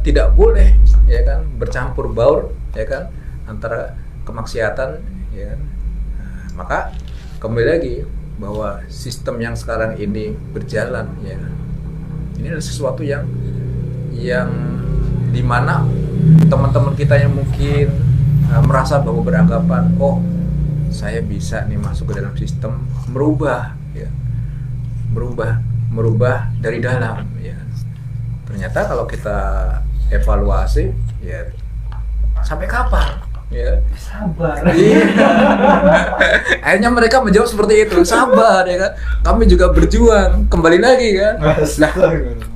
Speaker 6: tidak boleh, ya kan, bercampur baur, ya kan, antara kemaksiatan, ya kan. Nah, maka kembali lagi bahwa sistem yang sekarang ini berjalan, ya kan, ini adalah sesuatu yang dimana teman-teman kita yang mungkin merasa bahwa beranggapan saya bisa nih masuk ke dalam sistem merubah dari dalam ya. Ternyata kalau kita evaluasi ya sampai kapan ya sabar. Akhirnya mereka menjawab seperti itu, sabar ya kan, kami juga berjuang kembali lagi kan. Nah,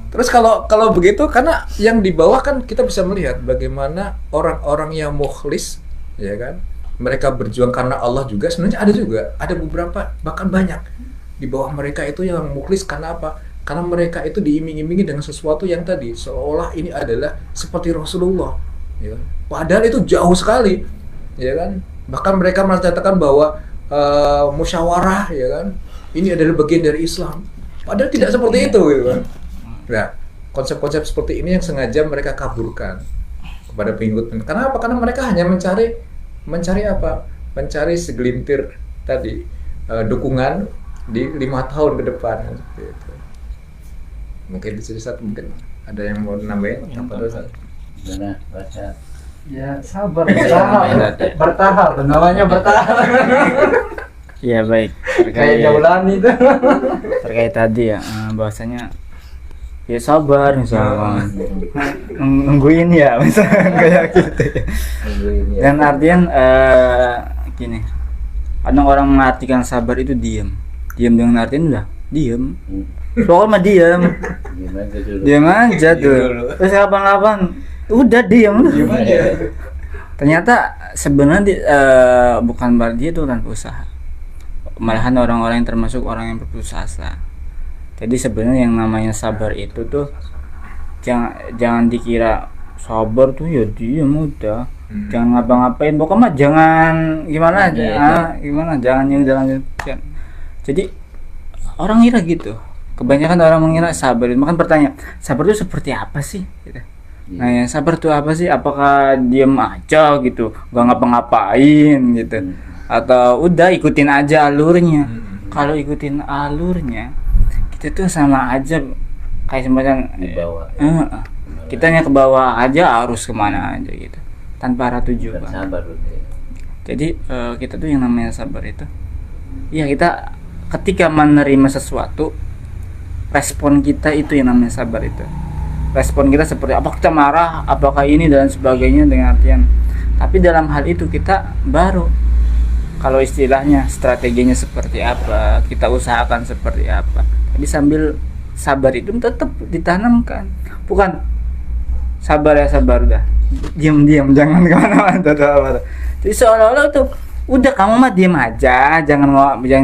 Speaker 6: terus kalau begitu, karena yang di bawah kan kita bisa melihat bagaimana orang-orang yang mukhlis, ya kan, mereka berjuang karena Allah juga. Sebenarnya ada beberapa, bahkan banyak di bawah mereka itu yang mukhlis karena apa? Karena mereka itu diiming-imingi dengan sesuatu yang tadi seolah ini adalah seperti Rasulullah, ya kan? Padahal itu jauh sekali, ya kan? Bahkan mereka mengatakan bahwa musyawarah, ya kan? Ini adalah bagian dari Islam. Padahal tidak seperti itu, gitu kan? Nah, konsep-konsep seperti ini yang sengaja mereka kaburkan kepada pengikut. Kenapa? Karena mereka hanya mencari apa? Mencari segelintir tadi dukungan di 5 tahun ke depan. Gitu. Mungkin di sini satu mungkin ada yang mau nambahin apa terus?
Speaker 1: Gimana baca?
Speaker 4: Ya sabar, bertahap, namanya bertahap.
Speaker 3: Iya baik.
Speaker 4: Kayak jaulan itu.
Speaker 3: Terkait tadi ya, bahwasanya ya sabar misalnya nungguin ya misalnya kayak gitu. Dan artian gini, kadang orang mengartikan sabar itu diam dengan artian udah diam. Soalnya mah diam aja tuh. Terus kapan-kapan udah diam aja. Ternyata sebenarnya bukan berarti itu tanpa usaha. Malahan orang-orang yang termasuk orang yang berputus asa. Jadi sebenarnya yang namanya sabar itu tuh jangan dikira sabar tuh ya diam udah. Jangan ngapa-ngapain, pokoknya jangan gimana aja, jangan yang jalan. Jadi orang ngira gitu. Kebanyakan orang mengira sabar itu, makan bertanya, sabar itu seperti apa sih? Gitu. Nah, yang sabar itu apa sih? Apakah diam aja gitu, gak ngapa-ngapain gitu, atau udah ikutin aja alurnya? Kalau ikutin alurnya, kita tuh sama aja kayak semacam
Speaker 1: Dibawa,
Speaker 3: kita hanya ke bawah aja, arus kemana aja gitu, tanpa arah tujuan.
Speaker 1: sabar udah.
Speaker 3: Jadi kita tuh yang namanya sabar itu, ya kita ketika menerima sesuatu, respon kita itu yang namanya sabar itu. Respon kita seperti apa, kita marah, apakah ini dan sebagainya dengan artian. Tapi dalam hal itu kita baru, kalau istilahnya strateginya seperti apa, kita usahakan seperti apa. Jadi sambil sabar itu tetap ditanamkan, bukan sabar ya sabar udah diam jangan kemana-mana. Jadi seolah-olah tuh udah kamu mah diam aja, jangan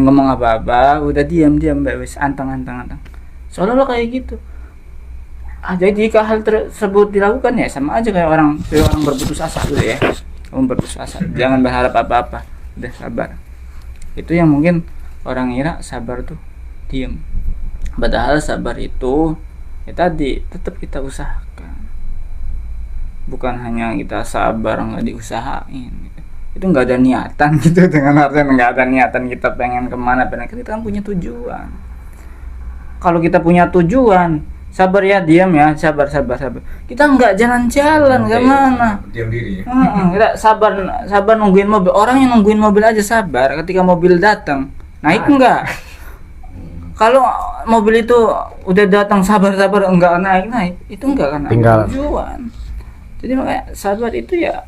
Speaker 3: ngomong apa-apa, udah diam wis antang. Seolah-olah kayak gitu. Jadi jika hal tersebut dilakukan ya sama aja kayak orang berputus asa gitu ya. Kamu berputus asa, jangan berharap apa-apa, udah sabar. Itu yang mungkin orang ngira sabar tuh diam. Padahal sabar itu ya tadi tetap kita usahakan. Bukan hanya kita sabar nggak diusahain gitu. Itu nggak ada niatan gitu, dengan artian nggak ada niatan kita pengen kemana, kita kan punya tujuan. Kalau kita punya tujuan, sabar ya diam ya, sabar. Kita nggak jalan-jalan kemana.
Speaker 6: Diam diri.
Speaker 3: Kita sabar nungguin mobil. Orang yang nungguin mobil aja sabar. Ketika mobil datang, naik enggak? Kalau mobil itu udah datang sabar enggak naik, itu enggak kan tujuan. Jadi makanya sabar itu ya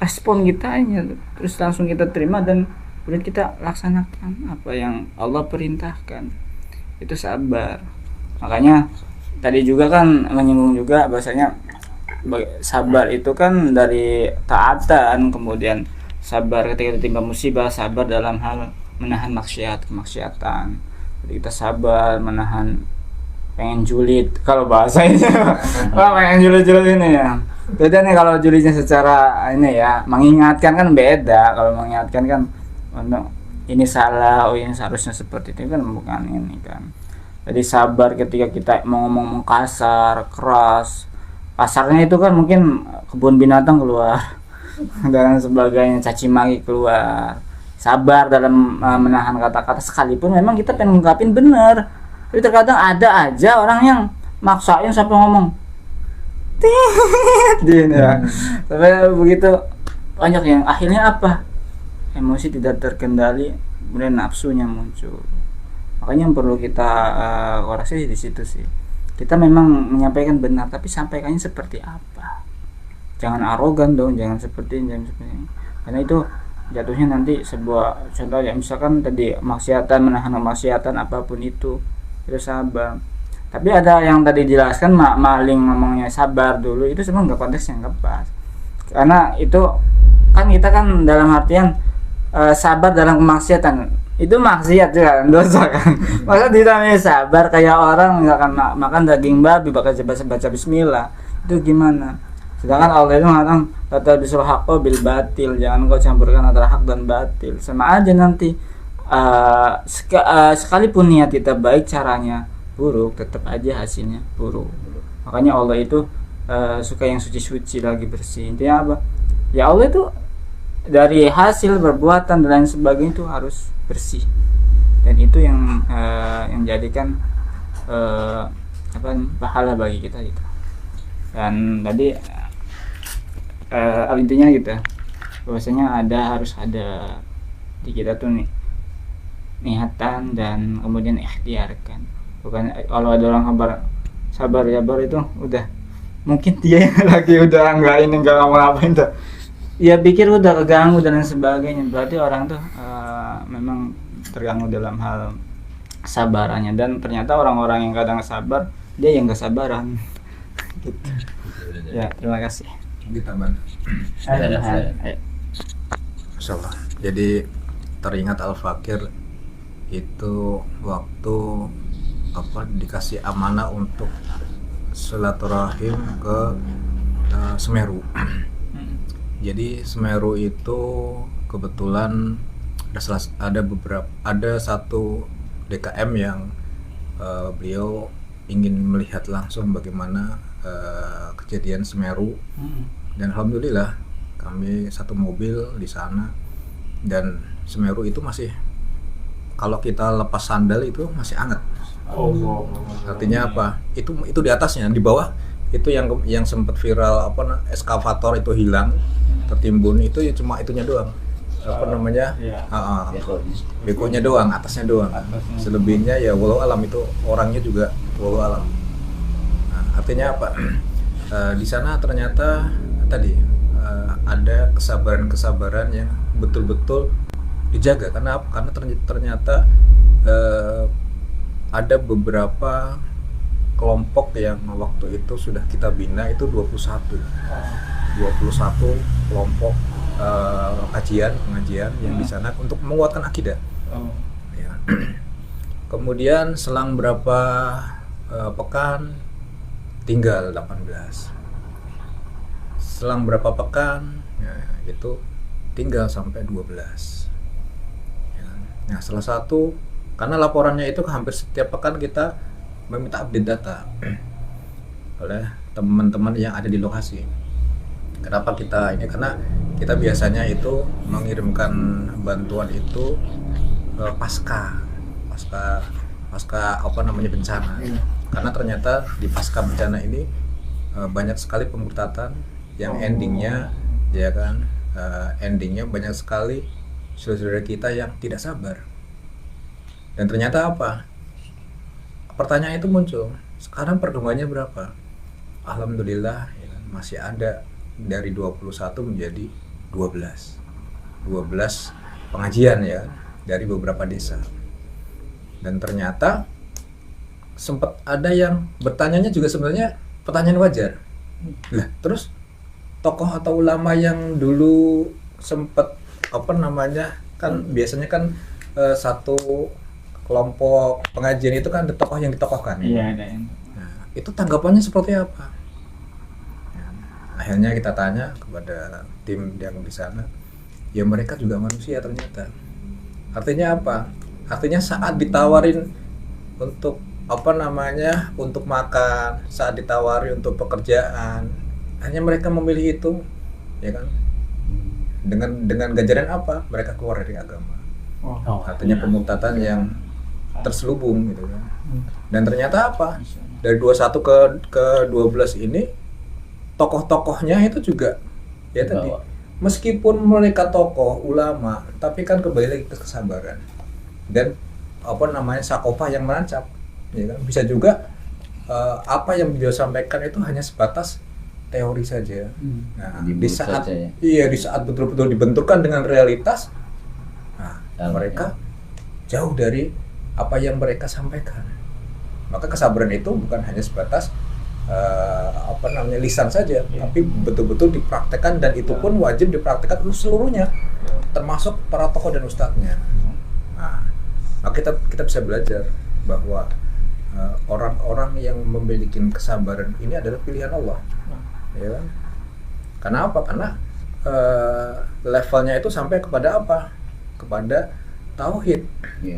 Speaker 3: respon kita aja, terus langsung kita terima dan kemudian kita laksanakan apa yang Allah perintahkan. Itu sabar. Makanya tadi juga kan menyinggung juga bahasanya sabar itu kan dari taatan, kemudian sabar ketika ditimpa musibah, sabar dalam hal menahan kemaksiatan. Jadi kita sabar menahan pengen julid, kalau bahasanya pengen julid ini ya. Beda nih kalau julidnya secara ini ya, mengingatkan kan beda. Kalau mengingatkan kan ini salah, ini seharusnya seperti itu kan, bukan ini kan. Jadi sabar ketika kita mau ngomong kasar, keras. Kasarnya itu kan mungkin kebun binatang keluar dan sebagainya, caci maki keluar. Sabar dalam menahan kata-kata sekalipun memang kita pengen ngungkapin bener. Tapi terkadang ada aja orang yang maksain sampai ngomong ya. Sampai begitu banyak yang akhirnya apa? Emosi tidak terkendali, kemudian nafsunya muncul. Makanya yang perlu kita koreksi di situ sih. Kita memang menyampaikan benar, tapi sampaikannya seperti apa? Jangan arogan dong, jangan seperti ini. Karena itu jatuhnya nanti sebuah contoh ya, misalkan tadi maksiatan, menahan maksiatan apapun itu sabar. Tapi ada yang tadi dijelaskan maling ngomongnya sabar dulu, itu sebenarnya nggak konteks yang pas. Karena itu kan kita kan dalam artian sabar dalam kemaksiatan itu maksiat kan, dosa kan. Masa tidak sabar kayak orang nggak akan makan daging babi bakal baca bismillah, itu gimana? Sedangkan Allah itu mengatakan kata bisul haqqo bil batil, jangan kau campurkan antara hak dan batil, sama aja nanti. Sekalipun niat kita baik, caranya buruk, tetap aja hasilnya buruk. Makanya Allah itu suka yang suci-suci lagi bersih. Intinya apa? Ya Allah itu dari hasil perbuatan dan lain sebagainya itu harus bersih, dan itu yang jadikan pahala bagi kita gitu. Dan tadi intinya gitu, bahwasanya harus ada di kita tuh nih niatan dan kemudian ikhtiarkan. Bukan kalau ada orang sabar itu udah mungkin dia yang lagi udah nggak mau ngapain tuh, ya pikir udah keganggu dan lain sebagainya, berarti orang tuh memang terganggu dalam hal sabarannya. Dan ternyata orang-orang yang kadang sabar, dia yang gak sabaran gitu. Ya, terima kasih.
Speaker 6: Ditambah. Masyaallah. Jadi teringat Al-Fakir itu waktu dikasih amanah untuk silaturahim ke Semeru. Jadi Semeru itu kebetulan ada satu DKM yang beliau ingin melihat langsung bagaimana kejadian Semeru, dan alhamdulillah kami satu mobil di sana, dan Semeru itu masih, kalau kita lepas sandal itu masih hangat. Artinya apa? Itu di atasnya, di bawah itu yang sempat viral eskavator itu hilang, tertimbun, itu cuma itunya doang. Bekonya doang, atasnya doang. Selebihnya ya walau alam, itu orangnya juga walau alam. Nah, artinya apa? Di sana ternyata tadi ada kesabaran yang betul-betul dijaga. Karena ternyata ada beberapa kelompok yang waktu itu sudah kita bina, itu 21 kelompok pengajian yang di sana untuk menguatkan akidah. Ya. Kemudian selang berapa pekan tinggal 18. Selang berapa pekan ya, itu tinggal sampai 12. Ya. Nah, salah satu karena laporannya itu hampir setiap pekan kita meminta update data oleh teman-teman yang ada di lokasi. Kenapa kita ini? Karena kita biasanya itu mengirimkan bantuan itu pasca bencana. Karena ternyata di pasca bencana ini banyak sekali pemurtatan yang endingnya ya kan, endingnya banyak sekali saudara kita yang tidak sabar. Dan ternyata apa? Pertanyaan itu muncul, sekarang perkembangannya berapa? Alhamdulillah ya, masih ada dari 21 menjadi 12 pengajian ya dari beberapa desa. Dan ternyata sempat ada yang bertanyanya juga sebenarnya pertanyaan wajar. Lah, terus tokoh atau ulama yang dulu sempat kan biasanya kan satu kelompok pengajian itu kan ada tokoh yang ditokohkan.
Speaker 3: Iya, ada yang.
Speaker 6: Nah, itu tanggapannya seperti apa? Akhirnya kita tanya kepada tim yang di sana, ya mereka juga manusia ternyata. Artinya apa? Artinya saat ditawarin untuk untuk makan, saat ditawari untuk pekerjaan, hanya mereka memilih itu, ya kan? Dengan ganjaran apa? Mereka keluar dari agama. Artinya pemurtatan yang terselubung gitu kan. Dan ternyata apa? Dari 21 ke 12 ini tokoh-tokohnya itu juga ya tadi, meskipun mereka tokoh ulama, tapi kan kembali lagi ke kesabaran dan sakofah yang menancap, ya kan? Bisa juga apa yang beliau sampaikan itu hanya sebatas teori saja. Nah, di saat betul-betul dibenturkan dengan realitas, mereka jauh dari apa yang mereka sampaikan. Maka kesabaran itu bukan hanya sebatas lisan saja, tapi betul-betul dipraktekkan, dan itu pun wajib dipraktekkan seluruhnya, termasuk para tokoh dan ustadznya. Nah, maka kita bisa belajar bahwa orang-orang yang memiliki kesabaran ini adalah pilihan Allah, ya kan? Karena apa? Karena levelnya itu sampai kepada apa? Kepada tauhid.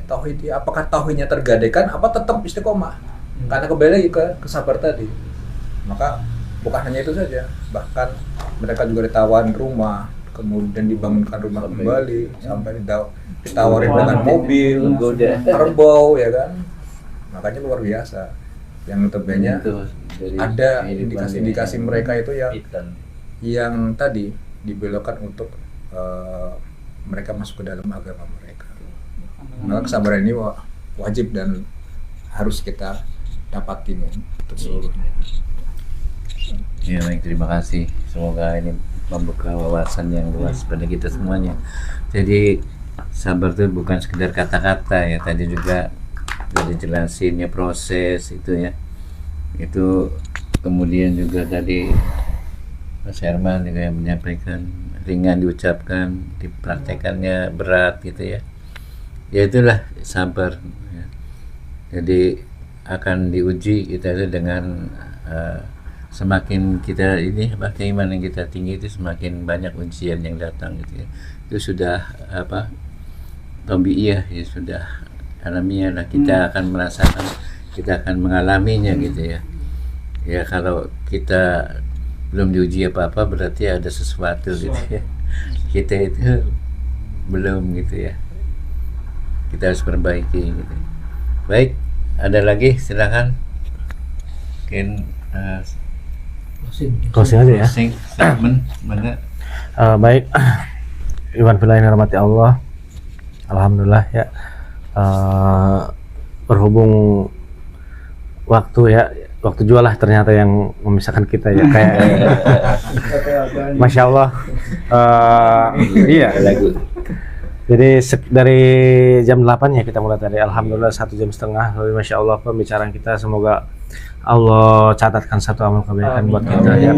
Speaker 6: Tauhid, apakah tauhidnya tergadaikan? Apa tetap istiqomah? Karena kembali lagi ke sabar tadi. Maka bukan hanya itu saja, bahkan mereka juga ditawarin rumah, kemudian dibangunkan rumah kembali, sampai ditawarin dengan mobil, kerbau, ya kan? Makanya luar biasa. Yang notabene ada indikasi-indikasi mereka itu yang tadi dibelokkan untuk mereka masuk ke dalam agama mereka. Maka kesabaran ini wajib dan harus kita dapatin untuk seluruhnya.
Speaker 1: Ya baik, terima kasih. Semoga ini membuka wawasan yang luas pada kita semuanya. Jadi sabar itu bukan sekedar kata-kata ya, tadi juga sudah dijelasinnya proses itu ya. Itu kemudian juga tadi Mas Herman juga yang menyampaikan ringan diucapkan, dipraktekannya berat gitu ya. Ya itulah sabar ya. Jadi akan diuji kita itu dengan semakin kita ini keimanan kita tinggi itu semakin banyak ujian yang datang gitu ya. Itu sudah tabiiyah ya, sudah alamiah lah, kita akan merasakan, kita akan mengalaminya gitu ya. Ya kalau kita belum diuji apa-apa berarti ada sesuatu gitu ya. Kita itu belum gitu ya. Kita harus perbaiki gitu. Baik, ada lagi silakan. Mungkin
Speaker 2: closing aja ya.
Speaker 1: Closing statement mana?
Speaker 2: Baik, Iwan fillah yang dirahmati Allah, alhamdulillah ya. Berhubung waktu jual lah ternyata yang memisahkan kita ya, kayak Masya Allah. Iya. Jadi dari jam 8 ya kita mulai tadi, alhamdulillah 1,5 jam. Lalu Masya Allah pembicaraan kita, semoga Allah catatkan satu amal kebaikan buat kita ya.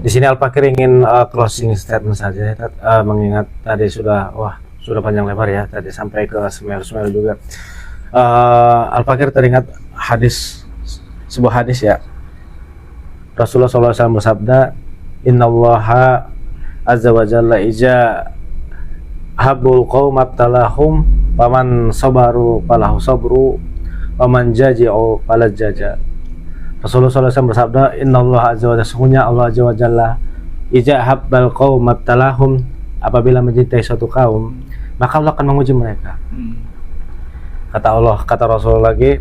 Speaker 2: Di sini Al-Fakir ingin closing statement saja, mengingat tadi sudah panjang lebar ya, tadi sampai ke Semeru juga. Al-Fakir teringat sebuah hadis ya. Rasulullah SAW bersabda, Innallaha azza wa jalla ija habul qaum abtalahum paman sabaru falahu sabru paman jaji'u falaj jaja. Rasulullah SAW bersabda, Innallaha azza wa jalla, sesungguhnya Allah azza wa jalla ija habbal qaum abtalahum, apabila mencintai suatu kaum maka Allah akan menguji mereka. Kata Rasulullah lagi,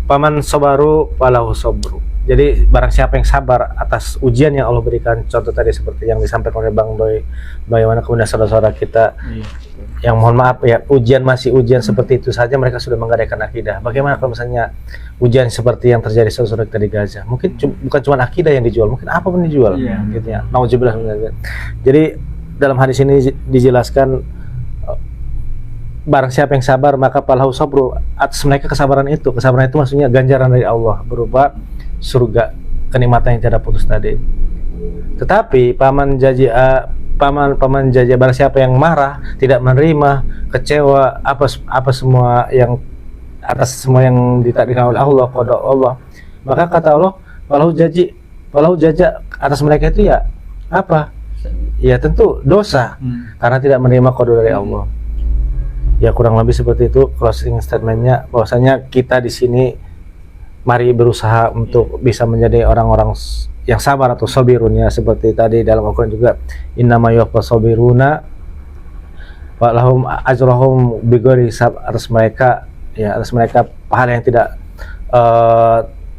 Speaker 2: paman sabaru falahu sabru. Jadi barang siapa yang sabar atas ujian yang Allah berikan, contoh tadi seperti yang disampaikan oleh Bang Doi, bagaimana kemudian saudara-saudara kita yang mohon maaf ya, ujian seperti itu saja mereka sudah menggadaikan akidah. Bagaimana kalau misalnya ujian seperti yang terjadi saudara-saudara kita di Gaza, mungkin bukan cuma akidah yang dijual, mungkin apapun dijual gitu ya. Nauzubillah. Jadi dalam hadis ini dijelaskan, barang siapa yang sabar maka falahu sabru, atas mereka kesabaran itu maksudnya ganjaran dari Allah berupa surga, kenikmatan yang tidak putus tadi. Tetapi paman jaji barang siapa yang marah, tidak menerima, kecewa apa semua yang atas semua yang ditakdirkan oleh Allah, qada Allah, maka kata Allah falahu jaja atas mereka itu ya apa? Ya tentu dosa karena tidak menerima qada dari Allah. Ya kurang lebih seperti itu closing statementnya, bahwasanya kita di sini mari berusaha untuk bisa menjadi orang-orang yang sabar atau sabirun ya, seperti tadi dalam Al-Quran juga, innama yuwaffas sabiruna wa lahum ajruhum bighairi hisab, atas mereka pahala yang tidak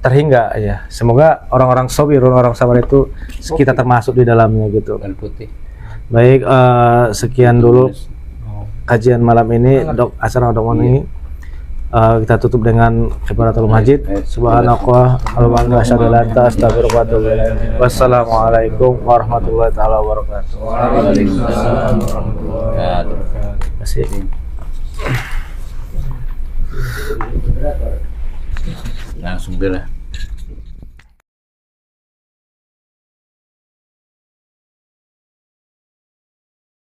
Speaker 2: terhingga ya. Semoga orang-orang sabirun, orang sabar itu kita termasuk di dalamnya gitu. Baik, sekian dulu kajian malam ini, acara ini kita tutup dengan kifaratul majid. Subhanallah, alhamdulillah, asyhadu an la ilaha illallah, astaghfiruka wa atubu ilaik. Wassalamualaikum warahmatullahi taala wabarakatuh.
Speaker 1: Waalaikumsalam warahmatullahi wabarakatuh.
Speaker 2: Terima kasih.
Speaker 1: Langsung bela.